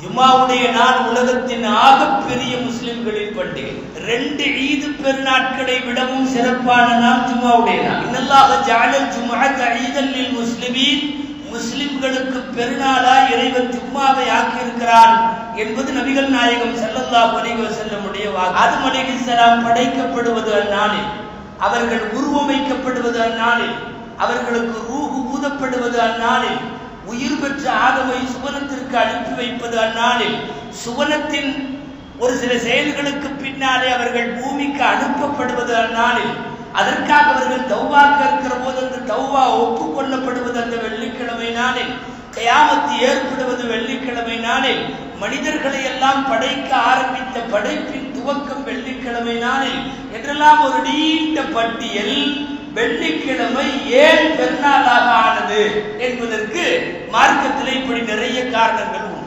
ஜும்மாவுடைய நாள் உலகத்தின் ஆகப்பெரிய முஸ்லிம்களின் பண்டிகை. 2 ஈது பெருநாட்களை விடவும் சிறப்பான நாள் ஜும்மாவுடைய நாள். இன்னல்லாஹ ஜஅலல் ஜும்அத ஈதன் லில் முஸ்லிமீன், முஸ்லிம்களுக்கு பெருநாளாய் இறைவன் ஜும்மாவை ஆக்கியிருக்கிறான் என்பது நபிகள் நாயகம் ஸல்லல்லாஹு அலைஹி வஸல்லமுடைய வாக்கு. ஆதம் அலைஹிஸ்ஸலாம் படைக்கப்படுவது அந்நாளில், அவர்கள் உருவமைக்கப்படுவது அந்நாளில், அவர்களுக்கு ரூஹ் ஊதப்படுவது அந்நாளில், உயிர் பெற்ற ஆதமை சுவனத்திற்கு அனுப்பி வைப்பது அந்நாளில், சுவனத்தின் ஒரு சில செயல்களுக்கு பின்னாலே அவர்கள் பூமிக்கு அனுப்பப்படுவது அந்நாளில், அதற்காக அவர்கள் தௌபா கேட்கிற போது அந்த தௌபா ஒப்புக்கொள்ளப்படுவது அந்த வெள்ளிக்கிழமை நாளில், கியாமத் ஏற்படுவது வெள்ளிக்கிழமை நாளில், மனிதர்களை எல்லாம் படைக்க ஆரம்பித்த படைப்பின் துவக்கம் வெள்ளிக்கிழமை நாளில் என்றெல்லாம் ஒரு நீண்ட பட்டியல். வெள்ளிக்கிழமை ஏன் பெருநாளாக ஆனது என்பதற்கு மார்க்கத்தில் இப்படி நிறைய காரணங்கள் உண்டு.